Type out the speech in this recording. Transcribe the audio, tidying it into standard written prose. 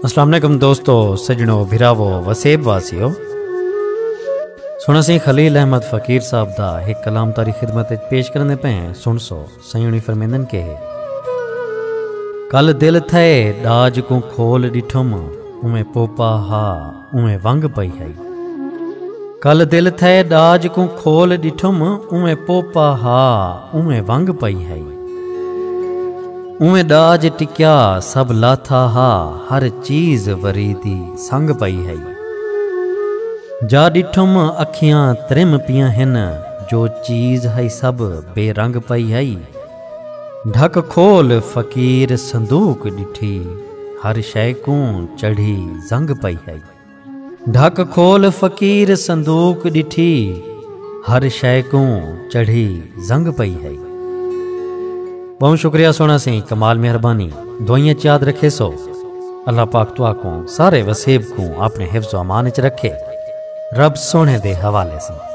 अस्सलाम वालेकुम दोस्तों, सजनों, भिरावो, वसेब वासियों। सुना सी खलील अहमद फ़कीर साहब दा एक कलाम तारी खिदमत पेश करने पे सुन सो सयूनी फरमेंदन के कल दिल थे दाज को खोल डिठुम उमें पोपा हा उमें वंग पई है। कल दिल थे दाज को खोल डिठुम उमें पोपा हा उमें वंग पई है। उमें दाज टिक्या सब लाथा हा हर चीज वरीदी संग पई है। जा डिठुम अखियां त्रिम पिया हिन जो चीज है सब बेरंग पई है। ढक खोल फकीर संदूक डिठी हर शय को चढ़ी जंग पई है। ढक खोल फकीर संदूक डिठी हर शय को चढ़ी जंग पई है। बहुत शुक्रिया सोना सी कमाल मेहरबानी दुआइयां याद रखे सो। अल्लाह पाक तुआ को सारे वसेब को अपने हिफ्ज़ अमान च रखे। रब सोने दे हवाले से।